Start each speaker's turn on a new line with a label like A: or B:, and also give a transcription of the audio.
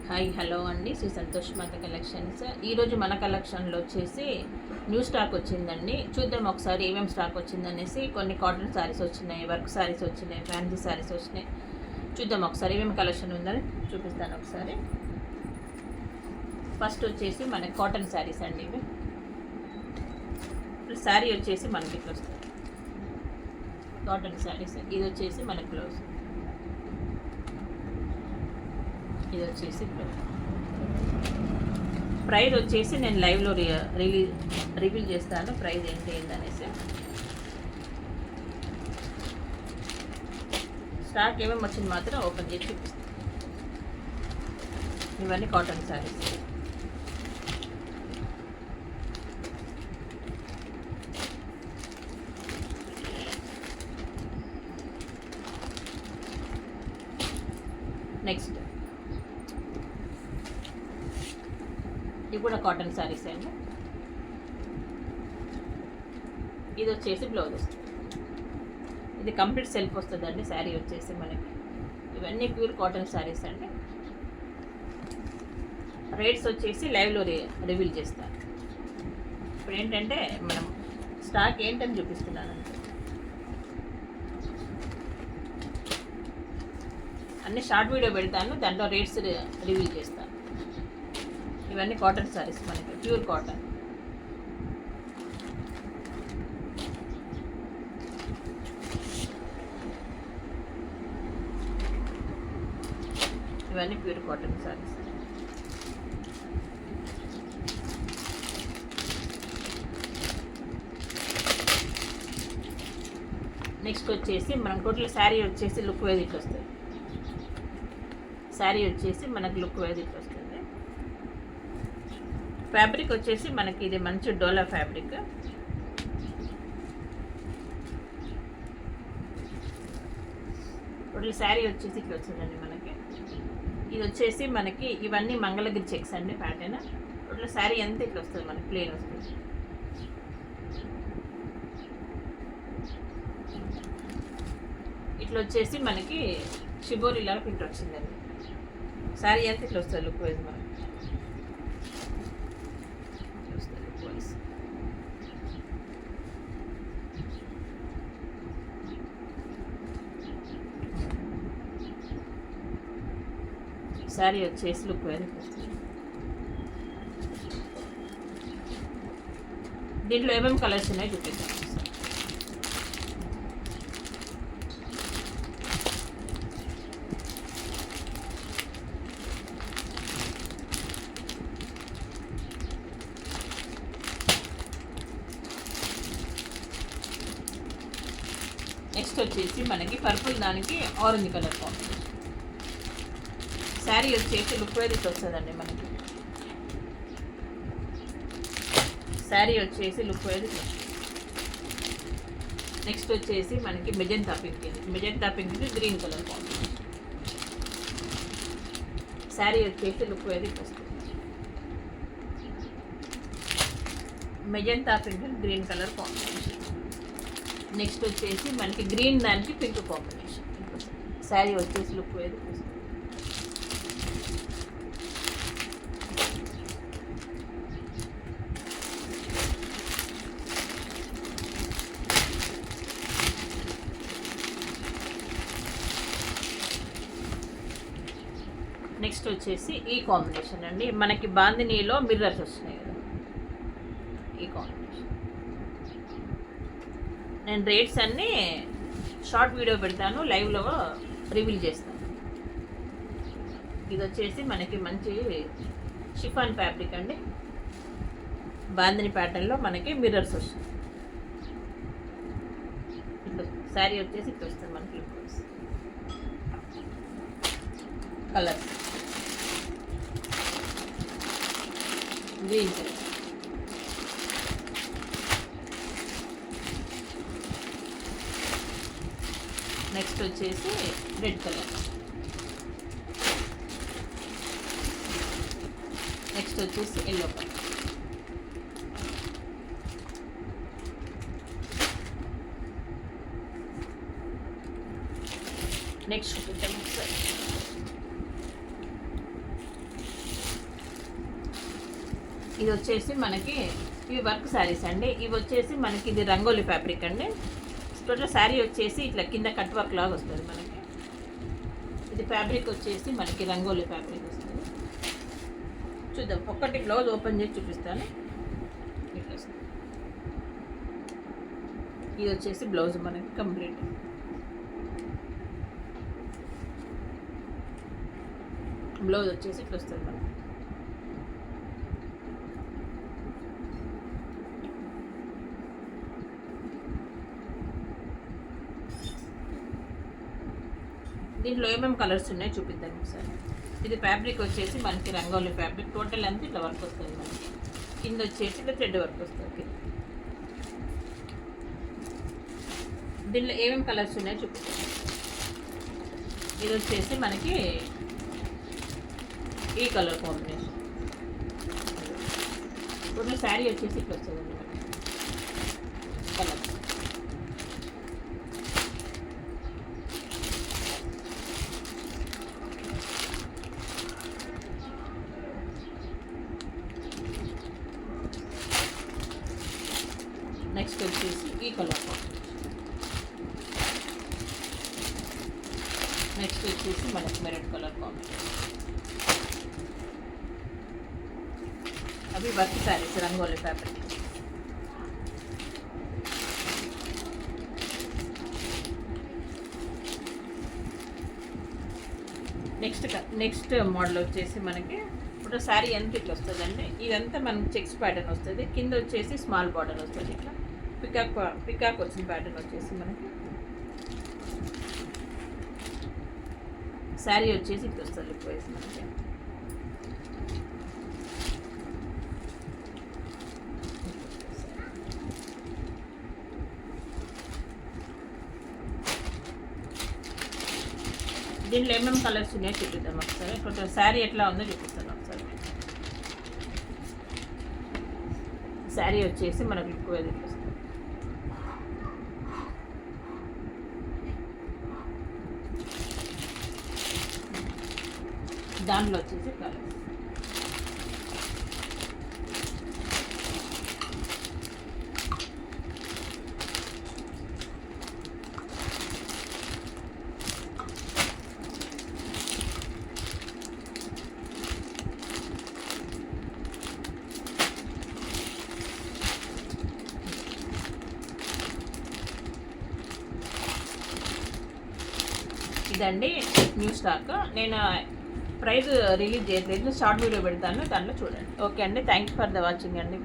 A: Hi hello అండి, శ్రీ సంతోష్ మాత collections. ఈరోజు మన కలెక్షన్లో వచ్చేసి న్యూ స్టాక్ వచ్చిందండి. చూద్దాం ఒకసారి ఏమేమి స్టాక్ వచ్చిందనేసి. కొన్ని కాటన్ శారీస్ వచ్చినాయి, వర్క్ శారీస్ వచ్చినాయి, ఫ్యాన్సీ శారీస్ వచ్చినాయి. చూద్దాం ఒకసారి ఏమేమి కలెక్షన్ ఉందని చూపిస్తాను ఒకసారి. ఫస్ట్ వచ్చేసి మనకి కాటన్ శారీస్ అండి. ఇవి శారీ వచ్చేసి మనకి ఇట్లా వస్తుంది, కాటన్ శారీస్. ఇది వచ్చేసి మనకి బ్లౌజ్, ఇది వచ్చేసి ప్రైస్ వచ్చేసి నేను లైవ్లో రివీల్ చేస్తాను ప్రైస్ ఏంటనేసి. స్టాక్ ఏమేమి వచ్చింది మాత్రం ఓపెన్ చేసి చూపిస్తాను. ఇవన్నీ కాటన్ శారీస్. నెక్స్ట్ ఇది కూడా కాటన్ శారీస్ అండి. ఇది వచ్చేసి బ్లౌజ్ వస్తుంది. ఇది కంప్లీట్ సెల్ఫ్ వస్తుందండి శారీ వచ్చేసి మనకి. ఇవన్నీ ప్యూర్ కాటన్ శారీస్ అండి. రేట్స్ వచ్చేసి లైవ్లో రివీల్ చేస్తాను. ఇప్పుడు ఏంటంటే మనం స్టాక్ ఏంటని చూపిస్తున్నాను అంతే. అన్ని షార్ట్ వీడియో పెడతాను, దాంట్లో రేట్స్ రివీల్ చేస్తాను. ఇవన్నీ కాటన్ శారీస్ మనకి, ప్యూర్ కాటన్. ఇవన్నీ ప్యూర్ కాటన్ శారీస్. నెక్స్ట్ వచ్చేసి మనం టోటల్ శారీ వచ్చేసి లుక్ వైజ్ ఇట్లా వస్తుంది. శారీ వచ్చేసి మనకి లుక్ వైజ్ ఇట్లా వస్తుంది. ఫ్యాబ్రిక్ వచ్చేసి మనకి ఇది మంచి డోలా ఫ్యాబ్రిక్. టోటల్ శారీ వచ్చేసి ఇట్లా వచ్చిందండి మనకి. ఇది వచ్చేసి మనకి ఇవన్నీ మంగళగిరి చెక్స్ అండి ప్యాటర్న్. టోటల్ శారీ అంతా ఇట్లా వస్తుంది మనకి, ప్లెయిన్ వస్తుంది. ఇట్లా వచ్చేసి మనకి షిబోరి లాగా ప్రింట్ వచ్చిందండి. శారీ అంతా ఇట్లా వస్తుంది లుక్ వైజ్ మనకి. శారీ వచ్చేసి లుక్ వైజ్ వస్తుంది. దీంట్లో ఏమేమి కలర్స్ ఉన్నాయో చూపిద్దాం. నెక్స్ట్ వచ్చేసి మనకి పర్పుల్ దానికి ఆరెంజ్ కలర్ కాంబినేషన్. శారీ వచ్చేసి లుక్ వైజ్ వస్తుందండి మనకి. శారీ వచ్చేసి లుక్ వైజ్ వస్తుంది. నెక్స్ట్ వచ్చేసి మనకి మెజెంటా పింక్. మెజెంటా పింక్కి గ్రీన్ కలర్ కాంబినేషన్. శారీ వచ్చేసి లుక్ వైజ్ వస్తుంది. Magenta pink green colour combination. Next వచ్చేసి మనకి గ్రీన్ దానికి పింక్ కాంబినేషన్. శారీ వచ్చేసి లుక్ వైజ్ వస్తుంది. నెక్స్ట్ వచ్చేసి ఈ కాంబినేషన్ అండి. మనకి బాందినీలో మిర్రర్స్ వస్తున్నాయి కదా, ఈ కాంబినేషన్. నేను రేట్స్ అన్నీ షార్ట్ వీడియో పెడతాను, లైవ్లో రివీల్ చేస్తాను. ఇది వచ్చేసి మనకి మంచి షిఫాన్ ఫ్యాబ్రిక్ అండి. బాందిని ప్యాటర్న్లో మనకి మిర్రర్స్ వస్తుంది. ఇట్లా శారీ వచ్చేసి ఇట్లా వస్తుంది మనకి. Colour green colour. నెక్స్ట్ వచ్చేసి రెడ్ కలర్. నెక్స్ట్ వచ్చేసి ఎల్లో కలర్. నెక్స్ట్ చూద్దాం ఒకసారి. ఇది వచ్చేసి మనకి ఇవి వర్క్ శారీస్ అండి. ఇవి వచ్చేసి మనకి ఇది రంగోలీ ఫ్యాబ్రిక్ అండి. టోటల్ శారీ వచ్చేసి ఇట్లా కింద కట్ వర్క్ లాగా వస్తుంది మనకి. ఇది ఫ్యాబ్రిక్ వచ్చేసి మనకి రంగోలీ ఫ్యాబ్రిక్ వస్తుంది. చూద్దాం, ఒక్కటి బ్లౌజ్ ఓపెన్ చేసి చూపిస్తాను. ఇట్లా వస్తుంది. ఇది వచ్చేసి బ్లౌజ్ మనకి కంప్లీట్. బ్లౌజ్ వచ్చేసి ఇట్లా వస్తుంది మనకి. దీంట్లో ఏమేమి కలర్స్ ఉన్నాయో చూపిద్దాం ఒకసారి. ఇది ఫ్యాబ్రిక్ వచ్చేసి మనకి రంగోలీ ఫ్యాబ్రిక్. టోటల్ అంతా ఇట్లా వర్క్ వస్తుంది మనకి. కింద వచ్చేసి ఇట్లా థ్రెడ్ వర్క్ వస్తుంది. దీంట్లో ఏమేమి కలర్స్ ఉన్నాయో చూపిద్దాం. ఇది వచ్చేసి మనకి ఈ కలర్ కాంబినేషన్. టోటల్ శారీ వచ్చేసి ఇట్లా వస్తుంది మనకి కలర్. నెక్స్ట్ వచ్చేసి ఈ కలర్ కాంబినేషన్. నెక్స్ట్ వచ్చేసి మనకి మెరూన్ కలర్ కాంబినేషన్. అవి work saris rangoli fabric. Next model వచ్చేసి మనకి ఇప్పుడు శారీ ఎంత ఇట్లా వస్తుందండి. ఇదంతా మనకి చెక్స్ ప్యాటర్న్ వస్తుంది. కింద వచ్చేసి స్మాల్ బార్డర్ వస్తుంది. ఇట్లా పికాక్ వచ్చిన ప్యాటర్న్ వచ్చేసి మనకి. శారీ వచ్చేసి ఇట్లా వస్తుంది లుక్ వైజ్ మనకి. దీంట్లో ఏమేమి కలర్స్ ఉన్నాయో చూపిద్దాం ఒకసారి. కొంచెం శారీ ఎట్లా ఉందో చూపిస్తాను ఒకసారి. శారీ వచ్చేసి మనకు లుక్ వైజ్ ఇట్లా వస్తుంది. దాంట్లో వచ్చేసి కలర్స్. ఇదండి న్యూ స్టాక్. నేను ప్రైస్ రిలీజ్ చేయట్లేదు, షార్ట్ వీడియో పెడతాను, దాంట్లో చూడండి. ఓకే అండి, thank you for the watching అండి.